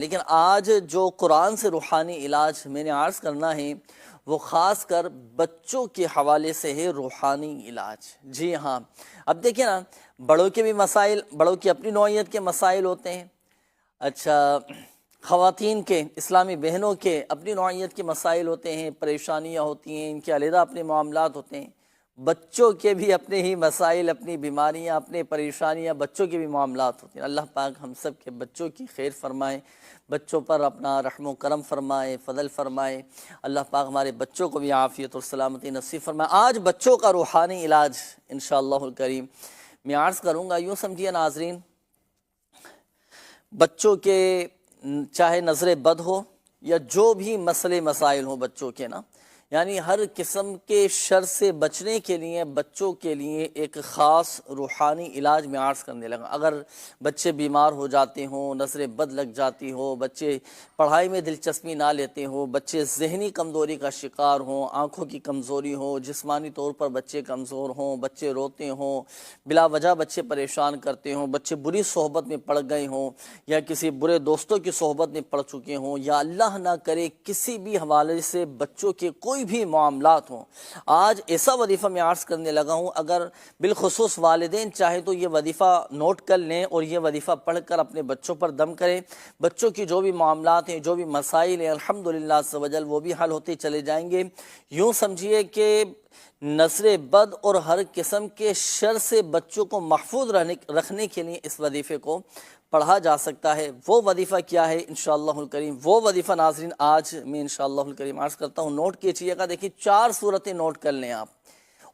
لیکن آج جو قرآن سے روحانی علاج میں نے عرض کرنا ہے وہ خاص کر بچوں کے حوالے سے ہے روحانی علاج۔ جی ہاں، اب دیکھیں نا، بڑوں کے بھی مسائل، بڑوں کی اپنی نوعیت کے مسائل ہوتے ہیں۔ اچھا، خواتین کے، اسلامی بہنوں کے اپنی نوعیت کے مسائل ہوتے ہیں، پریشانیاں ہوتی ہیں، ان کے علیحدہ اپنے معاملات ہوتے ہیں۔ بچوں کے بھی اپنے ہی مسائل، اپنی بیماریاں، اپنے پریشانیاں، بچوں کے بھی معاملات ہوتے ہیں۔ اللہ پاک ہم سب کے بچوں کی خیر فرمائے، بچوں پر اپنا رحم و کرم فرمائے، فضل فرمائے۔ اللہ پاک ہمارے بچوں کو بھی عافیت اور سلامتی نصیب فرمائے۔ آج بچوں کا روحانی علاج انشاءاللہ الکریم میں عرض کروں گا۔ یوں سمجھیے ناظرین، بچوں کے چاہے نظر بد ہو یا جو بھی مسئلے مسائل ہوں بچوں کے نا، یعنی ہر قسم کے شر سے بچنے کے لیے بچوں کے لیے ایک خاص روحانی علاج میں عرض کرنے لگا۔ اگر بچے بیمار ہو جاتے ہوں، نظر بد لگ جاتی ہو، بچے پڑھائی میں دلچسپی نہ لیتے ہوں، بچے ذہنی کمزوری کا شکار ہوں، آنکھوں کی کمزوری ہو، جسمانی طور پر بچے کمزور ہوں، بچے روتے ہوں، بلا وجہ بچے پریشان کرتے ہوں، بچے بری صحبت میں پڑ گئے ہوں یا کسی برے دوستوں کی صحبت میں پڑ چکے ہوں، یا اللہ نہ کرے کسی بھی حوالے سے بچوں کے کوئی بھی معاملات ہوں، آج ایسا وظیفہ میں عرض کرنے لگا ہوں۔ اگر بالخصوص والدین چاہے تو یہ وظیفہ نوٹ کر لیں اور یہ وظیفہ پڑھ کر اپنے بچوں پر دم کریں۔ بچوں کی جو بھی معاملات ہیں، جو بھی مسائل ہیں، الحمدللہ عز و جل وہ بھی حل ہوتے چلے جائیں گے۔ یوں سمجھیے کہ نظر بد اور ہر قسم کے شر سے بچوں کو محفوظ رکھنے کے لیے اس وظیفے کو پڑھا جا سکتا ہے۔ وہ وظیفہ کیا ہے انشاءاللہ الکریم؟ وہ وظیفہ ناظرین آج میں انشاءاللہ الکریم عرض کرتا ہوں، نوٹ کیجئے گا۔ دیکھیں 4 صورتیں نوٹ کر لیں آپ،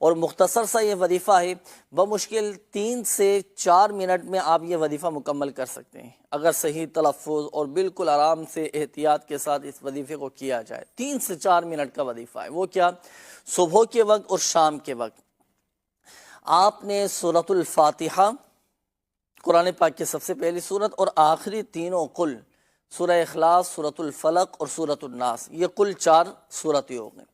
اور مختصر سا یہ وظیفہ ہے، بمشکل 3 سے 4 منٹ میں آپ یہ وظیفہ مکمل کر سکتے ہیں اگر صحیح تلفظ اور بالکل آرام سے احتیاط کے ساتھ اس وظیفے کو کیا جائے۔ 3 سے 4 منٹ کا وظیفہ ہے۔ وہ کیا؟ صبح کے وقت اور شام کے وقت آپ نے سورۃ الفاتحہ، قرآن پاک کی سب سے پہلی صورت، اور آخری تینوں قل، سورہ اخلاص، سورۃ الفلق اور سورۃ الناس، یہ کل 4 صورتیں ہو گئیں۔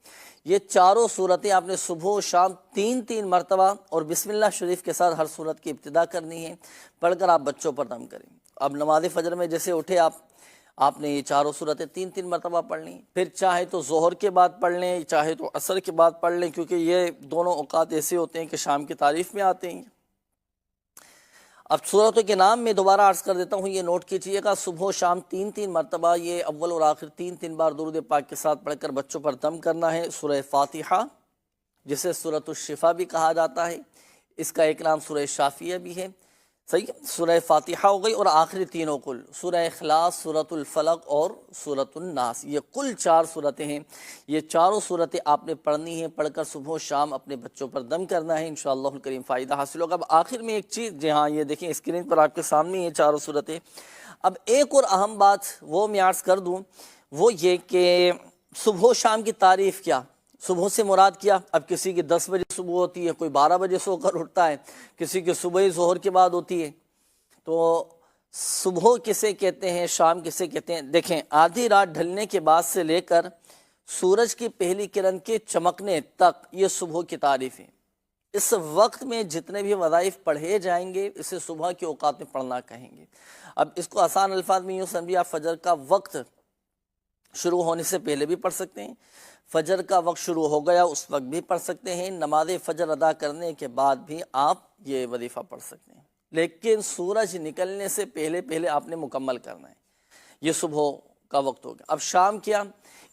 یہ چاروں صورتیں آپ نے صبح و شام 3 مرتبہ اور بسم اللہ شریف کے ساتھ ہر صورت کی ابتدا کرنی ہے، پڑھ کر آپ بچوں پر دم کریں۔ اب نماز فجر میں جیسے اٹھے آپ نے یہ چاروں صورتیں 3 مرتبہ پڑھ لیں، پھر چاہے تو ظہر کے بعد پڑھ لیں، چاہے تو عصر کے بعد پڑھ لیں، کیونکہ یہ دونوں اوقات ایسے ہوتے ہیں کہ شام کی تعریف میں آتے ہیں۔ اب صورتوں کے نام میں دوبارہ عرض کر دیتا ہوں، یہ نوٹ کیجئے گا۔ صبح و شام 3 مرتبہ یہ اول اور آخر 3 بار درود پاک کے ساتھ پڑھ کر بچوں پر دم کرنا ہے۔ سورہ فاتحہ، جسے سورۃ الشفا بھی کہا جاتا ہے، اس کا ایک نام سورہ شافیہ بھی ہے، صحیح؟ سورہ فاتحہ ہو گئی، اور آخری تینوں قل، سورہ اخلاص، سورۃ الفلق اور سورۃ الناس، یہ کل 4 صورتیں ہیں۔ یہ چاروں صورتیں آپ نے پڑھنی ہیں، پڑھ کر صبح و شام اپنے بچوں پر دم کرنا ہے، انشاءاللہ الکریم فائدہ حاصل ہوگا۔ اب آخر میں ایک چیز، جی ہاں یہ دیکھیں اسکرین پر آپ کے سامنے یہ 4 صورتیں۔ اب ایک اور اہم بات وہ میں عرض کر دوں، وہ یہ کہ صبح و شام کی تعریف کیا؟ صبح سے مراد کیا؟ اب کسی کی 10 بجے صبح ہوتی ہے، کوئی 12 بجے سو کر اٹھتا ہے، کسی کی صبح ظہر کے بعد ہوتی ہے، تو صبح کسے کہتے ہیں، شام کسے کہتے ہیں؟ دیکھیں، آدھی رات ڈھلنے کے بعد سے لے کر سورج کی پہلی کرن کے چمکنے تک یہ صبح کی تعریف ہے۔ اس وقت میں جتنے بھی وظائف پڑھے جائیں گے اسے صبح کے اوقات میں پڑھنا کہیں گے۔ اب اس کو آسان الفاظ میں یوں سمجھیے، آپ فجر کا وقت شروع ہونے سے پہلے بھی پڑھ سکتے ہیں، فجر کا وقت شروع ہو گیا اس وقت بھی پڑھ سکتے ہیں، نماز فجر ادا کرنے کے بعد بھی آپ یہ وظیفہ پڑھ سکتے ہیں، لیکن سورج نکلنے سے پہلے آپ نے مکمل کرنا ہے۔ یہ صبح کا وقت ہو گیا۔ اب شام کیا؟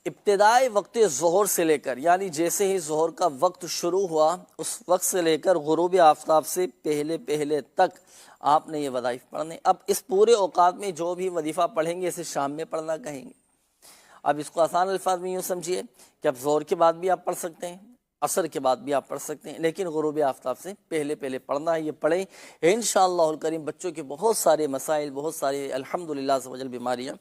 ابتدائی وقت ظہر سے لے کر، یعنی جیسے ہی ظہر کا وقت شروع ہوا اس وقت سے لے کر غروب آفتاب سے پہلے تک آپ نے یہ وظائف پڑھنے۔ اب اس پورے اوقات میں جو بھی وظیفہ پڑھیں گے اسے شام میں پڑھنا کہیں گے۔ اب اس کو آسان الفاظ میں یوں سمجھیے کہ اب ظہر کے بعد بھی آپ پڑھ سکتے ہیں، عصر کے بعد بھی آپ پڑھ سکتے ہیں، لیکن غروب آفتاب سے پہلے پڑھنا ہے۔ یہ پڑھیں انشاءاللہ الکریم، بچوں کے بہت سارے مسائل، بہت سارے الحمدللہ عز و جل بیماریاں